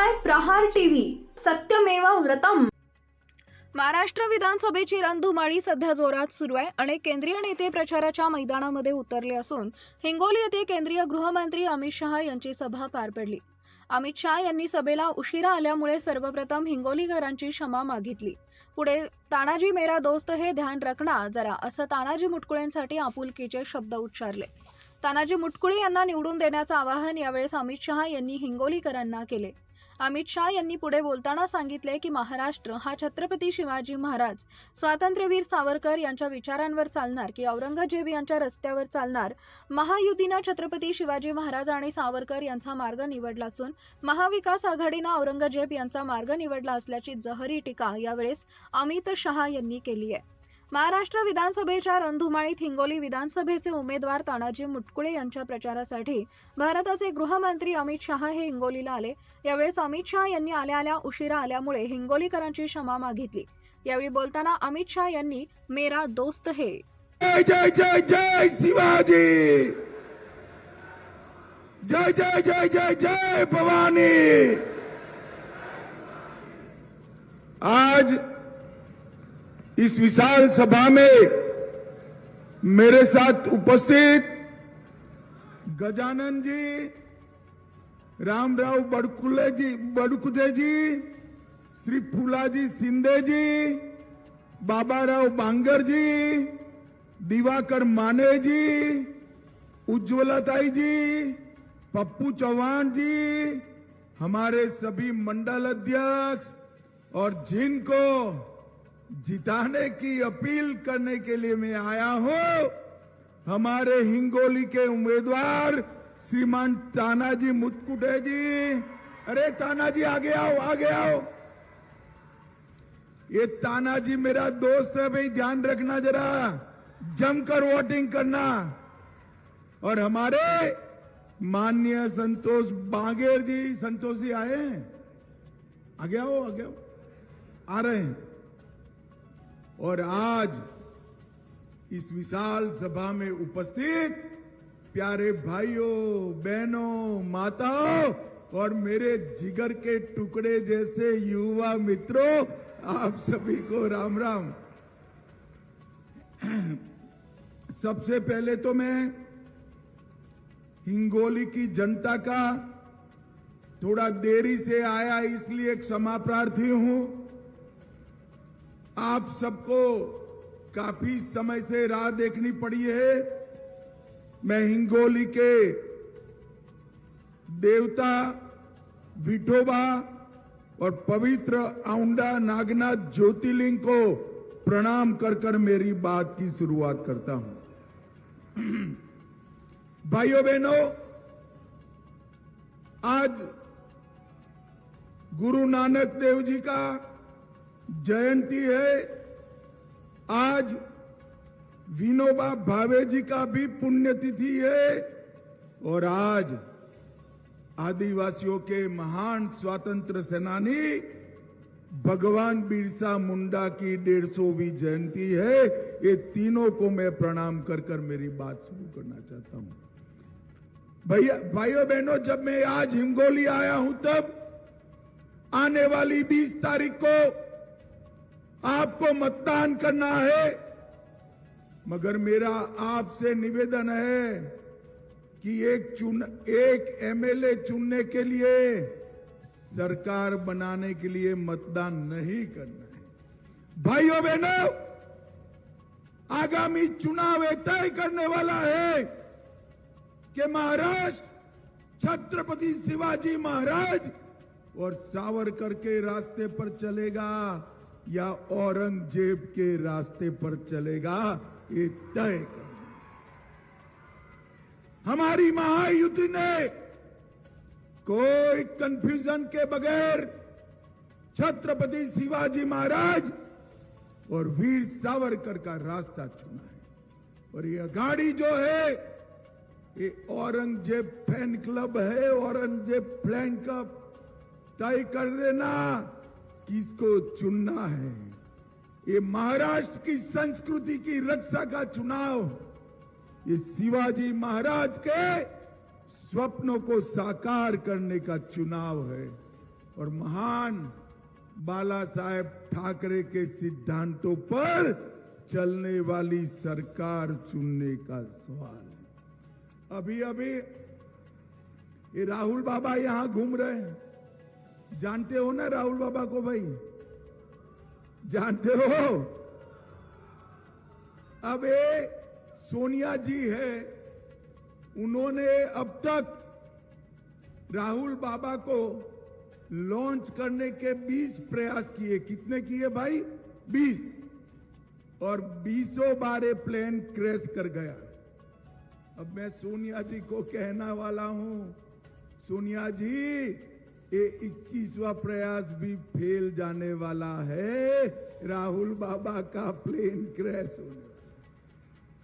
पाहताय प्रहार टीव्ही, सत्यमेव व्रतम। महाराष्ट्र विधानसभेची रणधुमाळी सध्या जोरात सुरू आहे। अनेक केंद्रीय नेते प्रचाराच्या मैदानामध्ये उतरले असून हिंगोली येथे केंद्रीय गृहमंत्री अमित शहा यांची सभा पार पडली। अमित शहा यांनी सभेला उशिरा आल्यामुळे सर्वप्रथम हिंगोलीकरांची क्षमा मागितली। पुढे तानाजी मेरा दोस्त हे ध्यान रखना जरा असं तानाजी मुटकुळेंसाठी आपुलकीचे शब्द उच्चारले। तानाजी मुटकुळे यांना निवडून देण्याचं आवाहन यावेळेस अमित शहा यांनी हिंगोलीकरांना केले। अमित शहा यांनी पुढे बोलताना सांगितले की महाराष्ट्र हा छत्रपती शिवाजी महाराज, स्वातंत्र्यवीर सावरकर यांच्या विचारांवर चालणार की औरंगजेब यांच्या रस्त्यावर चालणार। महायुतीनं छत्रपती शिवाजी महाराज आणि सावरकर यांचा मार्ग निवडला असून महाविकास आघाडीनं औरंगजेब यांचा मार्ग निवडला असल्याची जहरी टीका यावेळेस अमित शहा यांनी केली आहे। महाराष्ट्र विधानसभेच्या रणधुमाळीत हिंगोली विधानसभेचे उमेदवार तानाजी मुटकुळे यांच्या प्रचारासाठी भारताचे गृहमंत्री अमित शहा हे हिंगोलीला आले। यावेळेस अमित शहा यांनी आल्या उशिरा आल्यामुळे हिंगोलीकरांची क्षमा मागितली। यावेळी बोलताना अमित शहा यांनी मेरा दोस्त है जय जय जय जय शिवाजी, जय जय जय जय जय भवानी। आज इस विशाल सभा में मेरे साथ उपस्थित गजानन जी, रामराव बड़कुदे जी, श्री फूलाजी शिंदे जी, बाबाराव बांगर जी, दिवाकर माने जी, उज्ज्वलताई जी, पप्पू चौहान जी, हमारे सभी मंडल अध्यक्ष और जिनको जिताने की अपील करने के लिए मैं आया हूं, हमारे हिंगोली के उम्मीदवार श्रीमान तानाजी मुटकुटे जी। अरे तानाजी आगे आओ, आगे आओ। ये तानाजी मेरा दोस्त है भाई, ध्यान रखना जरा, जमकर वोटिंग करना। और हमारे माननीय संतोष बांगेर जी, संतोष जी आए हैं, आगे आओ, आगे आओ, आ रहे हैं। और आज इस विशाल सभा में उपस्थित प्यारे भाइयों, बहनों, माताओं और मेरे जिगर के टुकड़े जैसे युवा मित्रों, आप सभी को राम राम। सबसे पहले तो मैं हिंगोली की जनता का थोड़ा देरी से आया इसलिए क्षमा प्रार्थी हूं। आप सबको काफी समय से राह देखनी पड़ी है। मैं हिंगोली के देवता विठोबा और पवित्र औंढा नागनाथ ज्योतिर्लिंग को प्रणाम कर मेरी बात की शुरुआत करता हूं। भाइयों बहनों, आज गुरु नानक देव जी का जयंती है। आज विनोबा भावे जी का भी पुण्यतिथि है और आज आदिवासियों के महान स्वतंत्र सेनानी भगवान बिरसा मुंडा की 150वीं जयंती है। ये तीनों को मैं प्रणाम कर मेरी बात शुरू करना चाहता हूं। भैया, भाइयों बहनों, जब मैं आज हिंगोली आया हूं तब आने वाली 20 तारीख को आपको मतदान करना है, मगर मेरा आपसे निवेदन है कि एक एमएलए चुनने के लिए, सरकार बनाने के लिए मतदान नहीं करना है। भाइयों बहनों, आगामी चुनाव तय करने वाला है कि महाराष्ट्र छत्रपति शिवाजी महाराज और सावरकर के रास्ते पर चलेगा या औरंगजेब के रास्ते पर चलेगा, ये तय करना। हमारी महायुति ने कोई कंफ्यूजन के बगैर छत्रपति शिवाजी महाराज और वीर सावरकर का रास्ता चुना है। और ये गाड़ी जो है, ये औरंगजेब फैन क्लब है, औरंगजेब फैन क्लब तय कर देना किसको चुनना है। ये महाराष्ट्र की संस्कृति की रक्षा का चुनाव, ये शिवाजी महाराज के स्वप्नों को साकार करने का चुनाव है। और महान बाला साहेब ठाकरे के सिद्धांतों पर चलने वाली सरकार चुनने का सवाल है। अभी अभी ये राहुल बाबा यहां घूम रहे हैं, जानते हो ना राहुल बाबा को भाई, जानते हो? अब ये सोनिया जी है, उन्होंने अब तक राहुल बाबा को लॉन्च करने के 20 प्रयास किए। कितने किए भाई? 20। और 20 बार ये प्लेन क्रैश कर गया। अब मैं सोनिया जी को कहना वाला हूं, सोनिया जी ये 21वां प्रयास भी फेल जाने वाला है, राहुल बाबा का प्लेन क्रैश होने।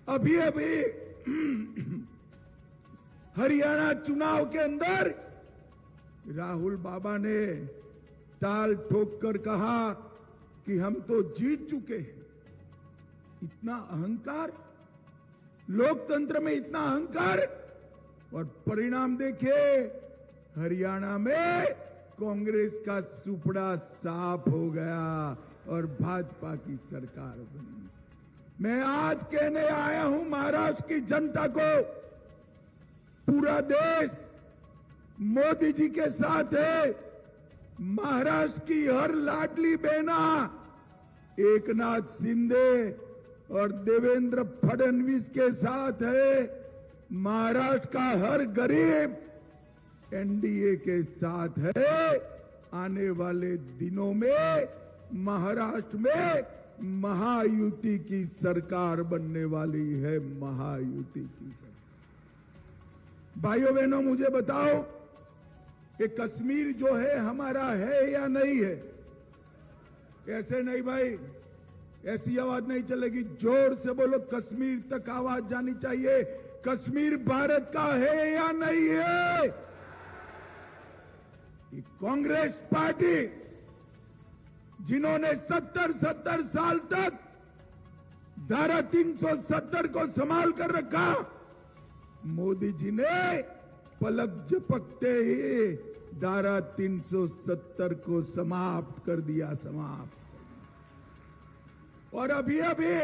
अभी अभी हरियाणा चुनाव के अंदर राहुल बाबा ने ताल ठोक कर कहा कि हम तो जीत चुके हैं। इतना अहंकार, लोकतंत्र में इतना अहंकार, और परिणाम देखिए, हरियाणा में कांग्रेस का सुपड़ा साफ हो गया और भाजपा की सरकार बनी। मैं आज कहने आया हूं महाराष्ट्र की जनता को, पूरा देश मोदी जी के साथ है। महाराष्ट्र की हर लाडली बहना एकनाथ शिंदे और देवेंद्र फडणवीस के साथ है। महाराष्ट्र का हर गरीब एनडीए के साथ है। आने वाले दिनों में महाराष्ट्र में महायुति की सरकार बनने वाली है, महायुति की सरकार। भाइयों बहनों, मुझे बताओ कि कश्मीर जो है हमारा है या नहीं है? ऐसे नहीं भाई, ऐसी आवाज नहीं चलेगी, जोर से बोलो, कश्मीर तक आवाज जानी चाहिए। कश्मीर भारत का है या नहीं है? ये कांग्रेस पार्टी जिन्होंने 70 साल तक धारा 370 को संभाल कर रखा, मोदी जी ने पलक झपकते ही धारा 370 को समाप्त कर दिया, समाप्त। और अभी अभी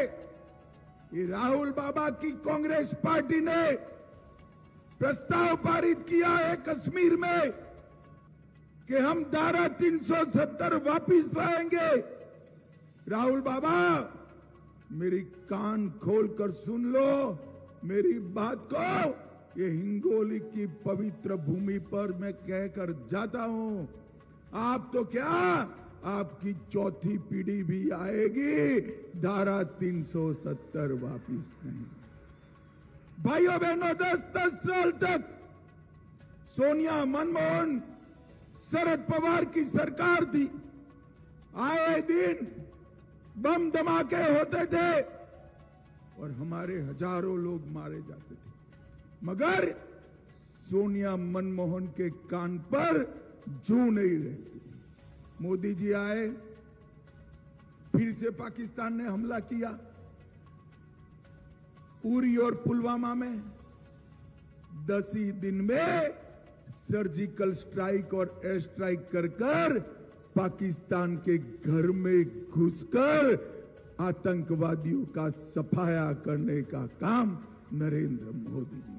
ये राहुल बाबा की कांग्रेस पार्टी ने प्रस्ताव पारित किया है कश्मीर में कि हम धारा 370 वापिस लाएंगे। राहुल बाबा, मेरी कान खोलकर सुन लो मेरी बात को। ये हिंगोली की पवित्र भूमि पर मैं कहकर जाता हूं, आप तो क्या, आपकी चौथी पीढ़ी भी आएगी, धारा 370 वापिस नहीं। भाइयों बहनों, 10 साल तक सोनिया, मनमोहन, शरद पवार की सरकार थी। आए दिन बम धमाके होते थे और हमारे हजारों लोग मारे जाते थे, मगर सोनिया, मनमोहन के कान पर जू नहीं रहती। मोदी जी आए, फिर से पाकिस्तान ने हमला किया, उरी और पुलवामा में 10 ही दिन में सर्जिकल स्ट्राइक और एयर स्ट्राइक कर पाकिस्तान के घर में घुसकर आतंकवादियों का सफाया करने का काम नरेंद्र मोदी जी ने।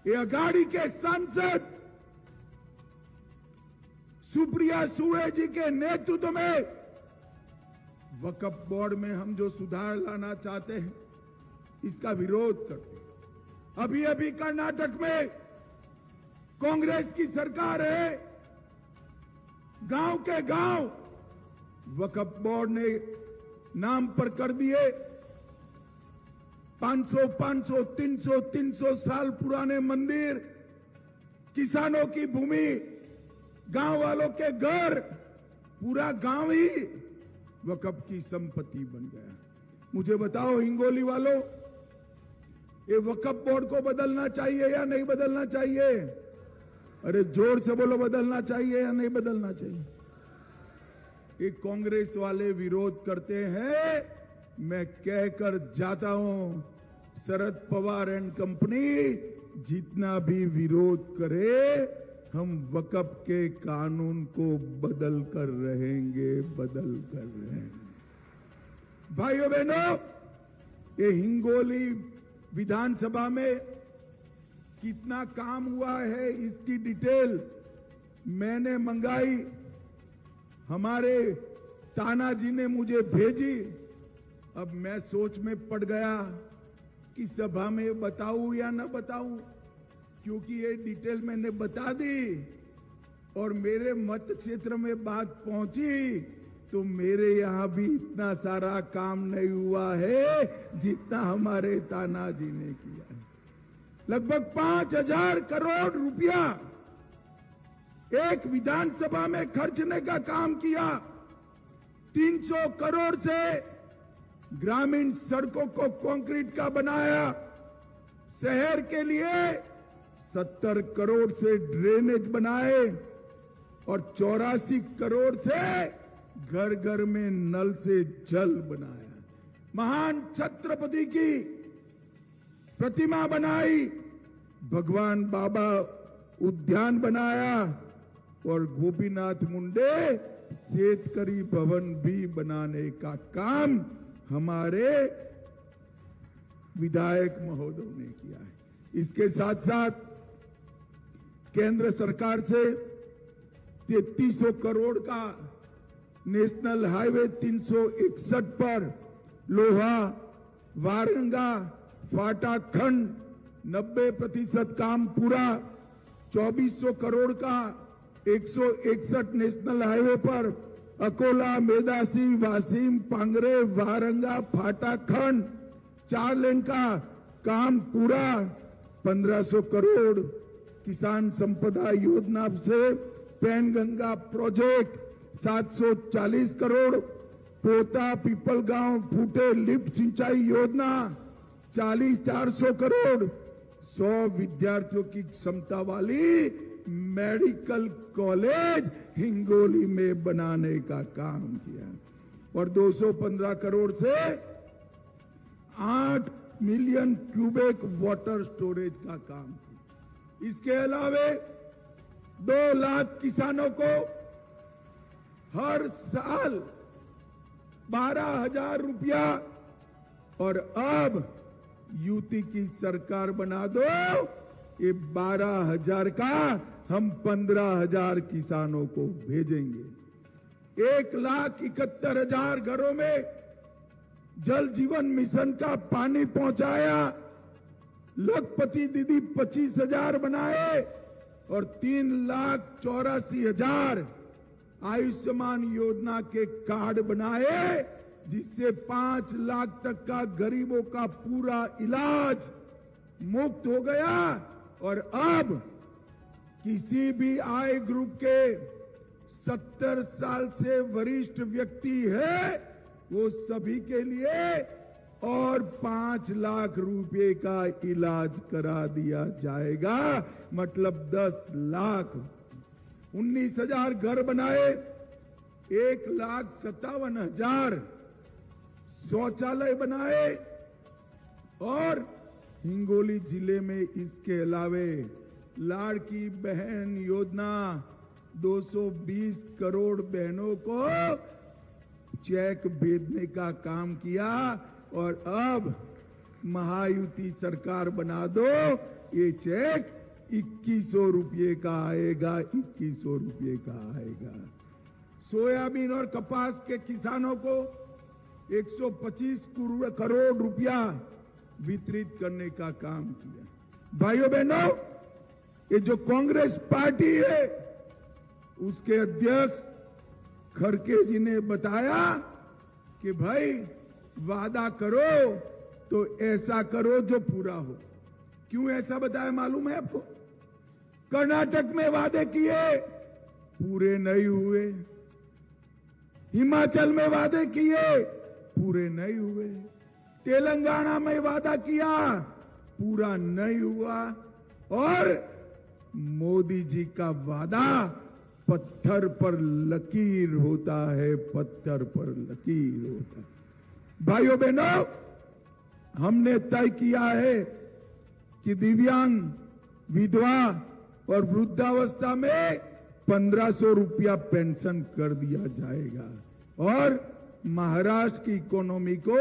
ये अघाड़ी के सांसद सुप्रिया सुळे जी के नेतृत्व में वक्फ बोर्ड में हम जो सुधार लाना चाहते हैं, इसका विरोध करते हैं। अभी अभी कर्नाटक में कांग्रेस की सरकार है, गांव के गांव वक्फ बोर्ड ने नाम पर कर दिए 500, 300 साल पुराने मंदिर, किसानों की भूमि, गांव वालों के घर, पूरा गांव ही वक्फ की संपत्ति बन गया। मुझे बताओ हिंगोली वालों, ये वक्फ बोर्ड को बदलना चाहिए या नहीं बदलना चाहिए? अरे जोर से बोलो, बदलना चाहिए या नहीं बदलना चाहिए? ये कांग्रेस वाले विरोध करते हैं, मैं कहकर जाता हूं, शरद पवार एंड कंपनी जितना भी विरोध करे, हम वक़्फ़ के कानून को बदल कर रहेंगे। भाइयों बहनों, ये हिंगोली विधानसभा में कितना काम हुआ है इसकी डिटेल मैंने मंगाई, हमारे तानाजी ने मुझे भेजी। अब मैं सोच में पड़ गया कि सभा में बताऊं या न बताऊं, क्योंकि ये डिटेल मैंने बता दी और मेरे मत क्षेत्र में बात पहुंची तो मेरे यहां भी इतना सारा काम नहीं हुआ है जितना हमारे तानाजी ने किया है। लगभग 5,000 करोड़ रुपया एक विधानसभा में खर्चने का काम किया। 300 करोड़ से ग्रामीण सड़कों को कंक्रीट का बनाया। शहर के लिए 70 करोड़ से ड्रेनेज बनाए और 84 करोड़ से घर घर में नल से जल बनाया। महान छत्रपति की प्रतिमा बनाई, भगवान बाबा उद्यान बनाया और गोपीनाथ मुंडे शेतकरी भवन भी बनाने का काम हमारे विधायक महोदय ने किया है। इसके साथ साथ केंद्र सरकार से 3300 करोड़ का नेशनल हाईवे 361 पर लोहा वारंगा फाटा खंड 90% काम पूरा। 2400 करोड़ का 161 नेशनल हाईवे पर अकोला मेदासी वासिम पांगरे वारंगा फाटा खंड 4 लेन का काम पूरा। 1500 करोड़ किसान संपदा योजना से पैनगंगा प्रोजेक्ट 740 करोड़। पोता पीपल गांव फूटे लिफ्ट सिंचाई योजना 40,400 करोड़। 100 विद्यार्थियों की क्षमता वाली मेडिकल कॉलेज हिंगोली में बनाने का काम किया और 215 करोड़ से 8 मिलियन क्यूबिक वाटर स्टोरेज का काम किया। इसके अलावे 2 लाख किसानों को हर साल 12,000 रुपया और अब यूटी की सरकार बना दो, ये 12,000 का हम 15,000 किसानों को भेजेंगे। 1,71,000 घरों में जल जीवन मिशन का पानी पहुंचाया। लखपति दीदी 25,000 बनाए और 3,84,000 आयुष्मान योजना के कार्ड बनाए, जिससे 5 लाख तक का गरीबों का पूरा इलाज मुफ्त हो गया। और अब किसी भी आय ग्रुप के 70 साल से वरिष्ठ व्यक्ति है, वो सभी के लिए और 5 लाख रुपए का इलाज करा दिया जाएगा। मतलब 10 लाख। 19,000 घर बनाए, 1,57,000 शौचालय बनाए और हिंगोली जिले में इसके अलावे लाड़की बहन योजना 220 करोड़ बहनों को चेक भेजने का काम किया। और अब महायुति सरकार बना दो, ये चेक 2100 रुपये का आएगा, 2100 रुपये का आएगा। सोयाबीन और कपास के किसानों को 125 करोड़ रुपया वितरित करने का काम किया। भाइयों बहनों, ये जो कांग्रेस पार्टी है उसके अध्यक्ष खड़गे जी ने बताया कि भाई वादा करो तो ऐसा करो जो पूरा हो। क्यों ऐसा बताया मालूम है आपको? कर्नाटक में वादे किए, पूरे नहीं हुए। हिमाचल में वादे किए, पूरे नहीं हुए। तेलंगाना में वादा किया, पूरा नहीं हुआ। और मोदी जी का वादा पत्थर पर लकीर होता है, पत्थर पर लकीर होता है। भाइयों बहनों, हमने तय किया है कि दिव्यांग, विधवा, और वृद्धावस्था में 1500 रुपया पेंशन कर दिया जाएगा और महाराष्ट्र की इकोनॉमी को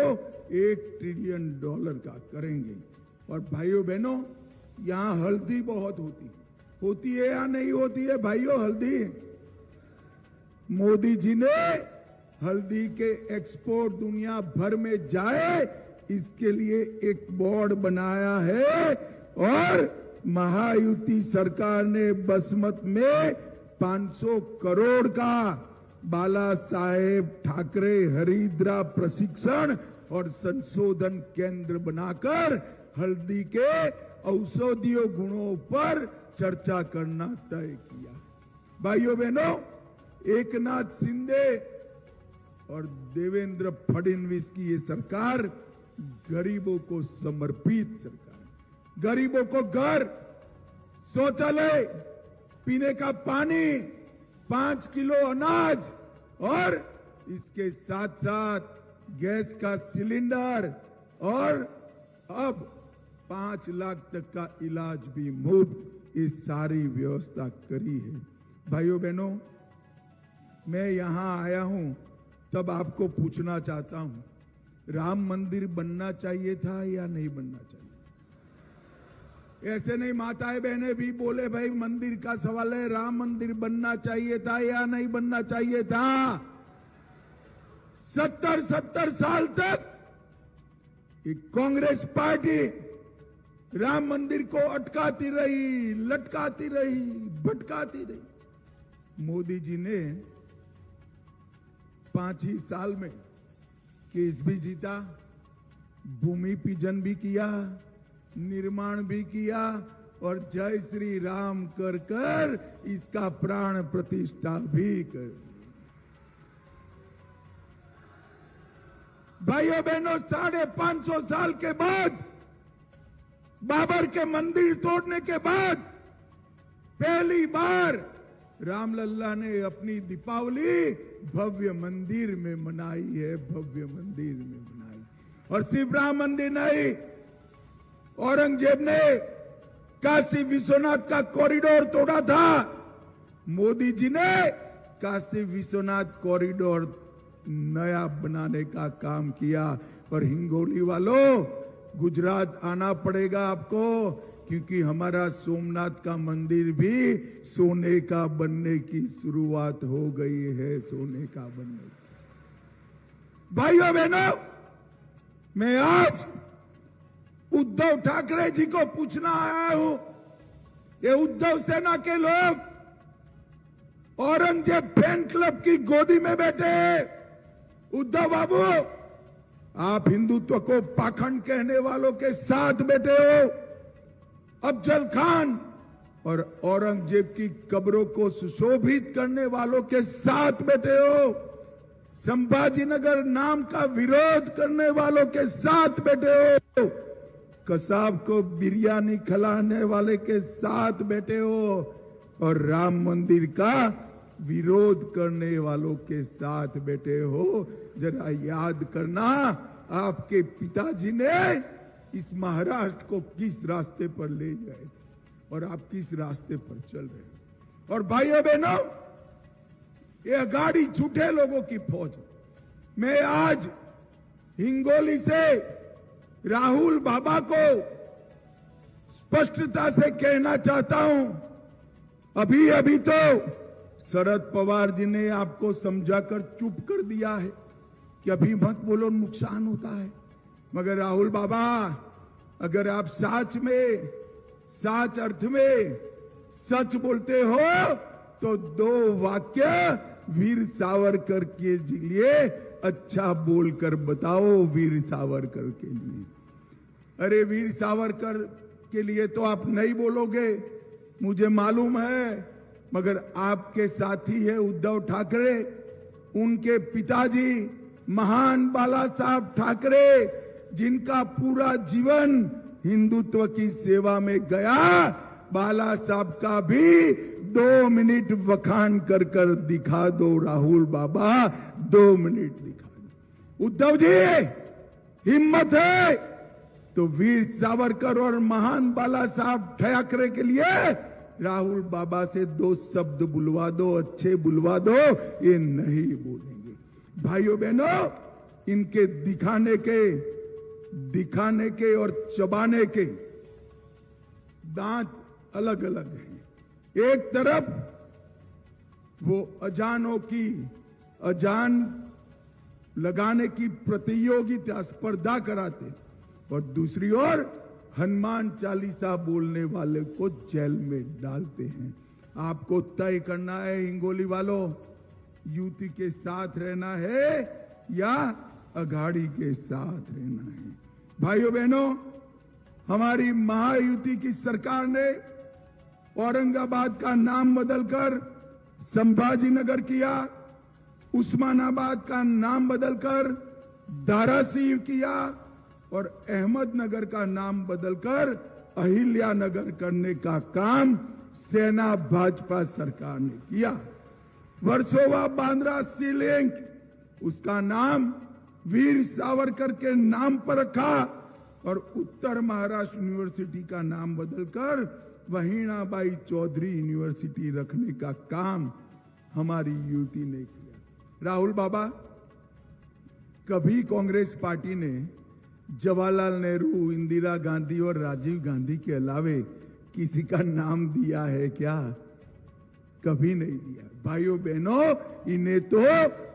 $1 ट्रिलियन का करेंगे। और भाइयों बहनों, यहां हल्दी बहुत होती है या नहीं होती है भाइयों? हल्दी, मोदी जी ने हल्दी के एक्सपोर्ट दुनिया भर में जाए इसके लिए एक बोर्ड बनाया है और महायुति सरकार ने बसमत में 500 करोड़ का बाला साहेब ठाकरे हरिद्रा प्रशिक्षण और संशोधन केंद्र बनाकर हल्दी के औषधीय गुणों पर चर्चा करना तय किया। भाइयों बहनों, एकनाथ शिंदे और देवेंद्र फडणवीस की ये सरकार गरीबों को समर्पित सरकार, गरीबों को घर, शौचालय, पीने का पानी, 5 किलो अनाज और इसके साथ साथ गैस का सिलेंडर और अब 5 लाख तक का इलाज भी मुफ्त, ये सारी व्यवस्था करी है। भाइयों बहनों, मैं यहां आया हूं तब आपको पूछना चाहता हूं, राम मंदिर बनना चाहिए था या नहीं बनना चाहिए? ऐसे नहीं, माताएं बहनें भी बोले भाई मंदिर का सवाल है, राम मंदिर बनना चाहिए था या नहीं बनना चाहिए था? 70 साल तक एक कांग्रेस पार्टी राम मंदिर को अटकाती रही, लटकाती रही, भटकाती रही। मोदी जी ने 5 ही साल में केस भी जीता, भूमि पूजन भी किया, निर्माण भी किया और जय श्री राम कर कर इसका प्राण प्रतिष्ठा भी कर। भाइयों बहनों, 550 साल के बाद, बाबर के मंदिर तोड़ने के बाद पहली बार रामलल्ला ने अपनी दीपावली भव्य मंदिर में मनाई है, भव्य मंदिर में मनाई। और सिर्फ राम मंदिर नहीं, औरंगजेब ने काशी विश्वनाथ का कॉरिडोर तोड़ा था, मोदी जी ने काशी विश्वनाथ कॉरिडोर नया बनाने का काम किया। और हिंगोली वालों, गुजरात आना पड़ेगा आपको, क्योंकि हमारा सोमनाथ का मंदिर भी सोने का बनने की शुरुआत हो गई है, सोने का बनने। भाइयों बहनों, मैं आज उद्धव ठाकरे जी को पूछना आया हूं, ये उद्धव सेना के लोग औरंगजेब फैन क्लब की गोदी में बैठे हैं। उद्धव बाबू, आप हिंदुत्व को पाखंड कहने वालों के साथ बैठे हो, अफजल खान और औरंगजेब की कब्रों को सुशोभित करने वालों के साथ बैठे हो, संभाजीनगर नाम का विरोध करने वालों के साथ बैठे हो, कसाब को बिरयानी खिलाने वाले के साथ बैठे हो और राम मंदिर का विरोध करने वालों के साथ बैठे हो। जरा याद करना, आपके पिताजी ने इस महाराष्ट्र को किस रास्ते पर ले गए थे और आप किस रास्ते पर चल रहे हो। और भाइयों बहनों, ये गाड़ी झूठे लोगों की फौज। मैं आज हिंगोली से राहुल बाबा को स्पष्टता से कहना चाहता हूं, अभी अभी तो शरद पवार जी ने आपको समझाकर चुप कर दिया है कि अभी मत बोलो, नुकसान होता है। मगर राहुल बाबा, अगर आप साच अर्थ में सच बोलते हो तो 2 वाक्य वीर सावरकर के लिए अच्छा बोलकर बताओ। वीर सावरकर के लिए, अरे वीर सावरकर के लिए तो आप नहीं बोलोगे, मुझे मालूम है, मगर आपके साथी है उद्धव ठाकरे, उनके पिताजी महान बाला साहब ठाकरे, जिनका पूरा जीवन हिंदुत्व की सेवा में गया, बाला साहब का भी 2 मिनट वखान कर कर दिखा दो राहुल बाबा, 2 मिनट दिखा दो। उद्धव जी, हिम्मत है तो वीर सावरकर और महान बाला साहब ठाकरे के लिए राहुल बाबा से 2 शब्द बुलवा दो, अच्छे बुलवा दो, ये नहीं बोलेंगे। भाइयों बहनों, इनके दिखाने के और चबाने के दांत अलग अलग हैं। एक तरफ वो अजान लगाने की प्रतियोगिता स्पर्धा कराते और दूसरी ओर हनुमान चालीसा बोलने वाले को जेल में डालते हैं। आपको तय करना है हिंगोली वालों, युति के साथ रहना है या अघाड़ी के साथ रहना है। भाइयों बहनों, हमारी महायुति की सरकार ने औरंगाबाद का नाम बदलकर संभाजीनगर किया, उस्मानाबाद का नाम बदलकर धाराशिव किया और अहमदनगर का नाम बदलकर अहिल्यानगर करने का काम सेना भाजपा सरकार ने किया। वर्सोवा बांद्रा सी लिंक, उसका नाम वीर सावरकर के नाम पर रखा और उत्तर महाराष्ट्र यूनिवर्सिटी का नाम बदलकर वहीणाबाई चौधरी यूनिवर्सिटी रखने का काम हमारी युति ने किया। राहुल बाबा, कभी कांग्रेस पार्टी ने जवाहरलाल नेहरू, इंदिरा गांधी और राजीव गांधी के अलावे किसी का नाम दिया है क्या? कभी नहीं दिया। भाइयों बहनों,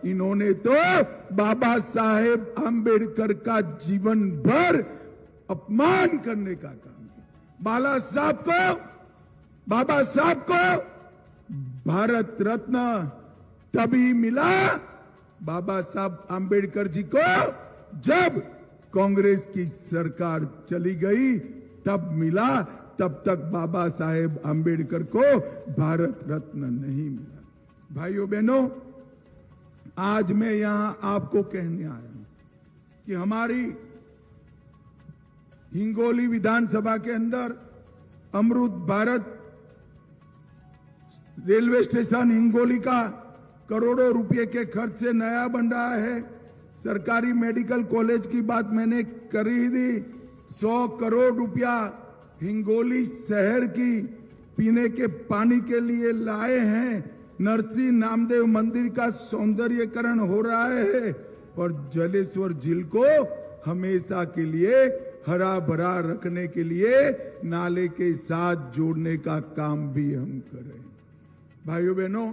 इन्होंने तो बाबा साहेब आंबेडकर का जीवन भर अपमान करने का काम किया। बाबा साहब को भारत रत्न तभी मिला बाबा साहब आंबेडकर जी को जब कांग्रेस की सरकार चली गई, तब मिला। तब तक बाबा साहेब आंबेडकर को भारत रत्न नहीं मिला। भाइयों बहनों, आज मैं यहां आपको कहने आया हूं कि हमारी हिंगोली विधानसभा के अंदर अमृत भारत रेलवे स्टेशन हिंगोली का करोड़ों रुपए के खर्च से नया बन रहा है। सरकारी मेडिकल कॉलेज की बात मैंने करी थी। 100 करोड़ रुपया हिंगोली शहर की पीने के पानी के लिए लाए हैं। नरसिंह नामदेव मंदिर का सौंदर्यीकरण हो रहा है और जलेश्वर झील को हमेशा के लिए हरा भरा रखने के लिए नाले के साथ जोड़ने का काम भी हम कर रहे हैं। भाइयों बहनों,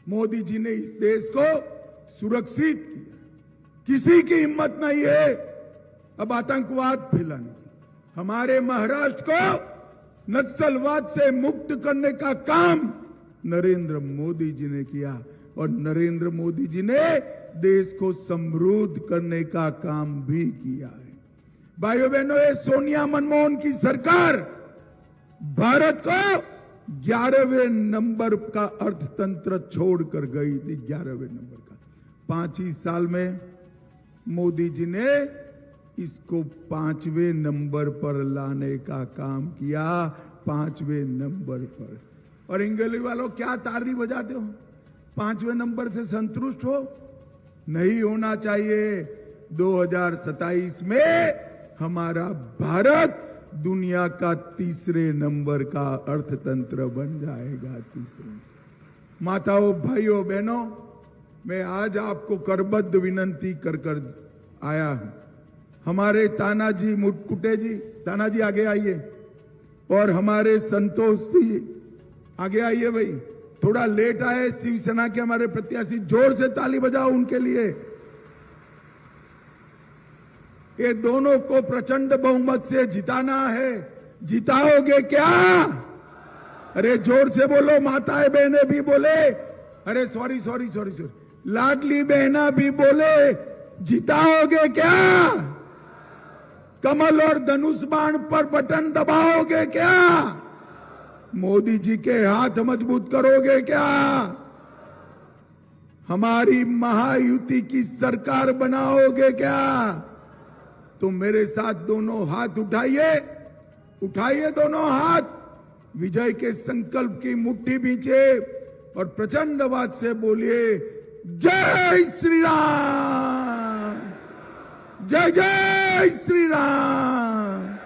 मोदी जी ने इस देश को सुरक्षित किया। किसी की हिम्मत नहीं है अब आतंकवाद फैलाने की। हमारे महाराष्ट्र को नक्सलवाद से मुक्त करने का काम नरेंद्र मोदी जी ने किया और नरेंद्र मोदी जी ने देश को समृद्ध करने का काम भी किया है। भाइयों बहनों, ये सोनिया मनमोहन की सरकार भारत को 11वें नंबर का अर्थतंत्र छोड़कर गई थी। 11वें नंबर का 5 ही साल में मोदी जी ने इसको 5वें नंबर पर लाने का काम किया। 5वें नंबर पर। और हिंगोली वालों, क्या ताली बजाते हो? 5वें नंबर से संतुष्ट हो? नहीं होना चाहिए। 2027 में हमारा भारत दुनिया का 3रे नंबर का अर्थतंत्र बन जाएगा। 3रे। माताओं, भाइयों, बहनों, मैं आज आपको करबद्ध विनंती कर आया हूं। हमारे तानाजी मुटकुटे जी, तानाजी आगे आइए, और हमारे संतोष जी आगे आइए। भाई थोड़ा लेट आए शिवसेना के हमारे प्रत्याशी, जोर से ताली बजाओ उनके लिए। ये दोनों को प्रचंड बहुमत से जिताना है। जिताओगे क्या? अरे जोर से बोलो। माताएं बहनें भी बोले, अरे सॉरी, लाडली बहना भी बोले, जिताओगे क्या? कमल और धनुष बाण पर बटन दबाओगे क्या? मोदी जी के हाथ मजबूत करोगे क्या? हमारी महायुति की सरकार बनाओगे क्या? तो मेरे साथ दोनों हाथ उठाइए दोनों हाथ, विजय के संकल्प की मुट्ठी बींचे और प्रचंड आवाज से बोलिए, जय श्री राम, जय जय श्री राम,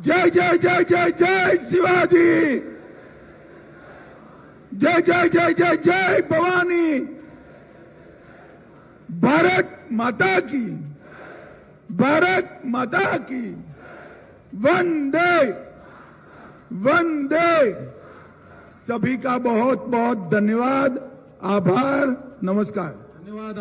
जय जय जय जय जय शिवाजी, जय जय जय जय जय भवानी, भारत माता की, भारत माता की, वंदे वंदे। सभी का बहुत बहुत धन्यवाद, आभार, नमस्कार। धन्यवाद।